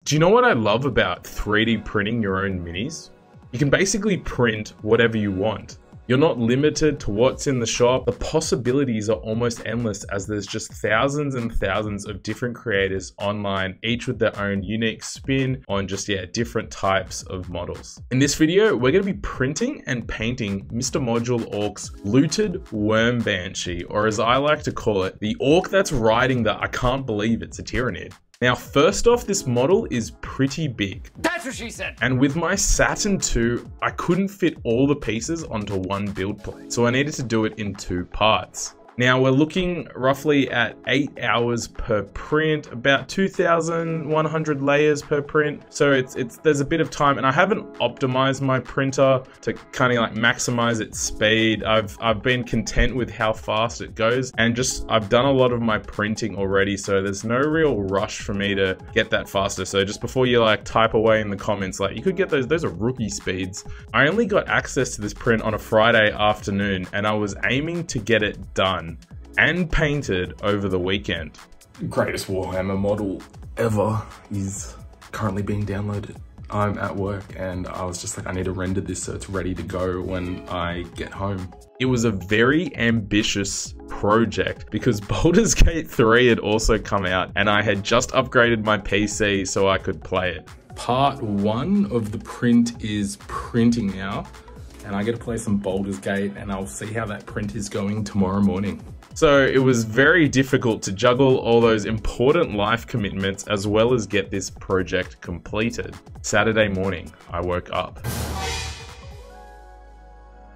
Do you know what I love about 3D printing your own minis? You can basically print whatever you want. You're not limited to what's in the shop. The possibilities are almost endless as there's just thousands and thousands of different creators online, each with their own unique spin on just, different types of models. In this video, we're gonna be printing and painting MrModulork's looted worm banshee, or as I like to call it, the orc that's riding the I can't believe it's a tyrannid. Now, first off, this model is pretty big. That's what she said. And with my Saturn II, I couldn't fit all the pieces onto one build plate, so I needed to do it in 2 parts. Now we're looking roughly at 8 hours per print, about 2,100 layers per print. So there's a bit of time, and I haven't optimized my printer to kind of like maximize its speed. I've been content with how fast it goes, and I've done a lot of my printing already, so there's no real rush for me to get that faster. So just before you like type away in the comments, like you could get those are rookie speeds. I only got access to this print on a Friday afternoon, and I was aiming to get it done and painted over the weekend. The greatest Warhammer model ever is currently being downloaded. I'm at work and I was just like, I need to render this so it's ready to go when I get home. It was a very ambitious project because Baldur's Gate 3 had also come out and I had just upgraded my PC so I could play it. Part 1 of the print is printing now, and I get to play some Baldur's Gate, and I'll see how that print is going tomorrow morning. So it was very difficult to juggle all those important life commitments as well as get this project completed. Saturday morning, I woke up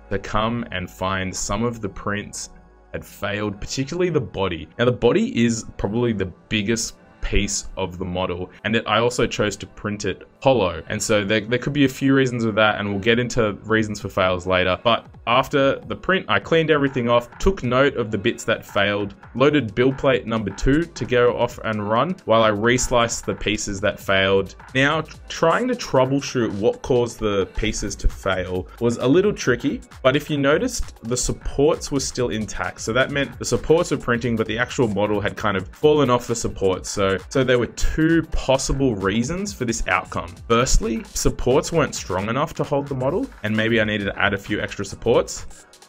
to come and find some of the prints had failed, particularly the body. Now the body is probably the biggest piece of the model, and I also chose to print it hollow, and so there could be a few reasons with that, and we'll get into reasons for fails later. But after the print, I cleaned everything off, took note of the bits that failed, loaded build plate number 2 to go off and run while I resliced the pieces that failed. Now, trying to troubleshoot what caused the pieces to fail was a little tricky, but if you noticed, the supports were still intact. So that meant the supports were printing, but the actual model had kind of fallen off the supports. So there were 2 possible reasons for this outcome. Firstly, supports weren't strong enough to hold the model, and maybe I needed to add a few extra supports.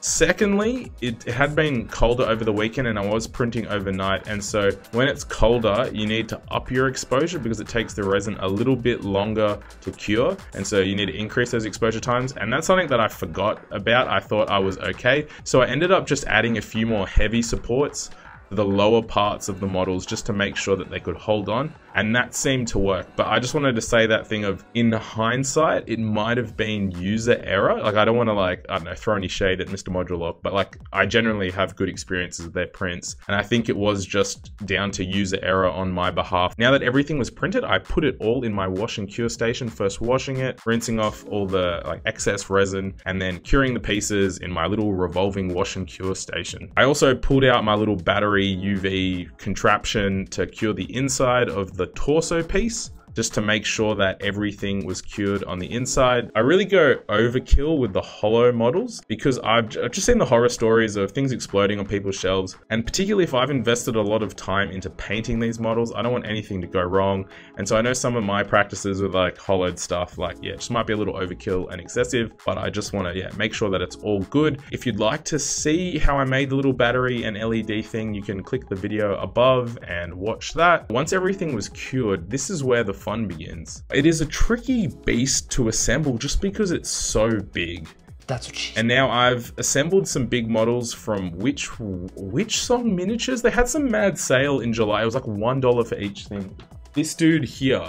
Secondly, it had been colder over the weekend and I was printing overnight, and so when it's colder, you need to up your exposure because it takes the resin a little bit longer to cure, and so you need to increase those exposure times, and that's something that I forgot about. I thought I was okay, so I ended up just adding a few more heavy supports to the lower parts of the models just to make sure that they could hold on, and that seemed to work. But I just wanted to say that thing of, in hindsight, it might have been user error. Like, I don't want to like, I don't know, throw any shade at MrModulork, but like, I generally have good experiences with their prints, and I think it was just down to user error on my behalf. Now that everything was printed, I put it all in my wash and cure station, first washing it, rinsing off all the like excess resin, and then curing the pieces in my little revolving wash and cure station. I also pulled out my little battery UV contraption to cure the inside of the torso piece, just to make sure that everything was cured on the inside. I really go overkill with the hollow models because I've just seen the horror stories of things exploding on people's shelves, and particularly if I've invested a lot of time into painting these models, I don't want anything to go wrong. And so I know some of my practices with like hollowed stuff, like just might be a little overkill and excessive, but I just want to make sure that it's all good. If you'd like to see how I made the little battery and LED thing, you can click the video above and watch that. Once everything was cured, this is where the fun begins. It is a tricky beast to assemble just because it's so big. That's what she said. And now I've assembled some big models from Which Song Miniatures. They had some mad sale in July. It was like $1 for each thing. This dude here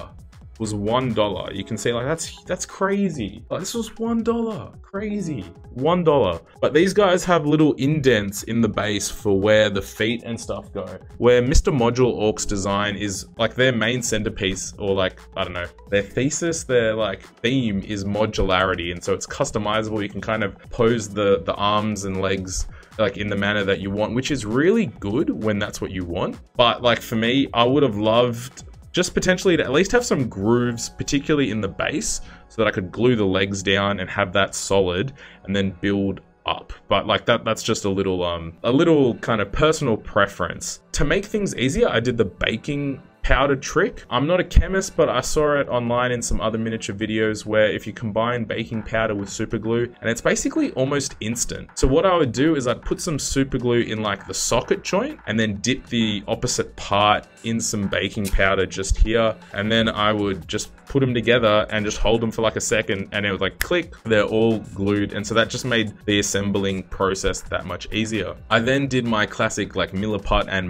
was $1. You can see, like, that's crazy. Like, this was $1. Crazy. $1. But these guys have little indents in the base for where the feet and stuff go. Where MrModulork's design is like their main centerpiece, or like, I don't know, their thesis, their like theme is modularity, and so it's customizable. You can kind of pose the arms and legs like in the manner that you want, which is really good when that's what you want. But like for me, I would have loved just potentially to at least have some grooves, particularly in the base, so that I could glue the legs down and have that solid and then build up. But like that's just a little kind of personal preference. To make things easier, I did the baking powder trick. I'm not a chemist, but I saw it online in some other miniature videos where if you combine baking powder with super glue, and it's basically almost instant. So what I would do is I'd put some super glue in like the socket joint and then dip the opposite part in some baking powder just here. And then I would just put them together and just hold them for like a second, and it was like click, they're all glued. And so that just made the assembling process that much easier. I then did my classic like milliput and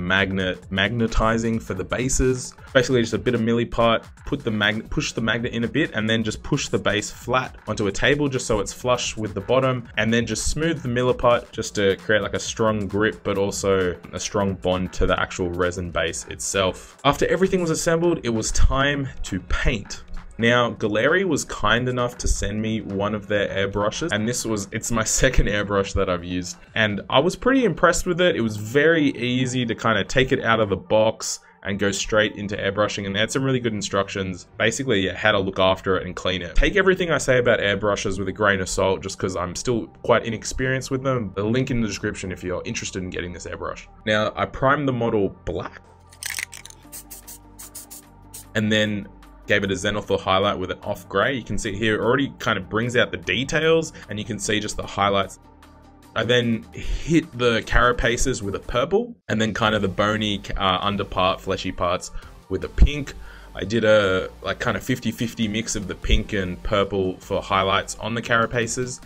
magnetizing for the bases. Basically just a bit of milliput, push the magnet in a bit, and then just push the base flat onto a table just so it's flush with the bottom, and then just smooth the milliput just to create like a strong grip but also a strong bond to the actual resin base itself. After everything was assembled, it was time to paint. Now, Gaalheri was kind enough to send me one of their airbrushes, and it's my second airbrush that I've used, and I was pretty impressed with it. It was very easy to kind of take it out of the box and go straight into airbrushing, and they had some really good instructions, basically how to look after it and clean it. Take everything I say about airbrushes with a grain of salt, just because I'm still quite inexperienced with them. The link in the description if you're interested in getting this airbrush. Now, I primed the model black, and then gave it a zenithal highlight with an off gray. You can see here it already kind of brings out the details, and you can see just the highlights. I then hit the carapaces with a purple, and then kind of the bony underpart, fleshy parts with a pink. I did a like kind of 50-50 mix of the pink and purple for highlights on the carapaces.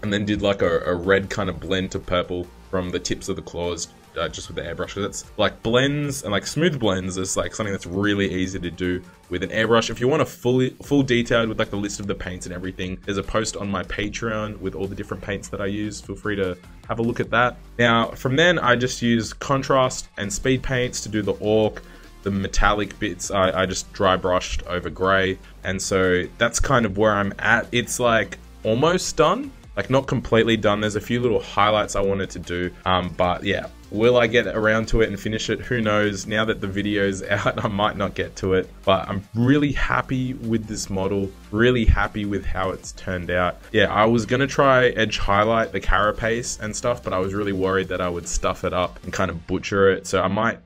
And then did like a red kind of blend to purple from the tips of the claws, just with the airbrush. That's like blends, and like smooth blends is like something that's really easy to do with an airbrush. If you want a full detailed with like the list of the paints and everything, there's a post on my Patreon with all the different paints that I use. Feel free to have a look at that. Now from then I just use contrast and speed paints to do the ORK. The metallic bits I just dry brushed over gray, and so that's kind of where I'm at. It's like almost done, like not completely done. There's a few little highlights I wanted to do, but yeah, will I get around to it and finish it? Who knows? Now that the video's out, I might not get to it, but I'm really happy with this model, really happy with how it's turned out. Yeah, I was gonna try edge highlight the carapace and stuff, but I was really worried that I would stuff it up and kind of butcher it, so I might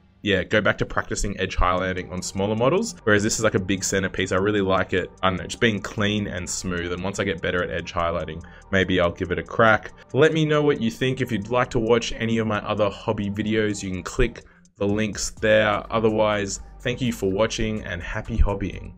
go back to practicing edge highlighting on smaller models, whereas this is like a big centerpiece. I really like it, I don't know, just being clean and smooth, and once I get better at edge highlighting, maybe I'll give it a crack. Let me know what you think. If you'd like to watch any of my other hobby videos, you can click the links there. Otherwise, thank you for watching and happy hobbying.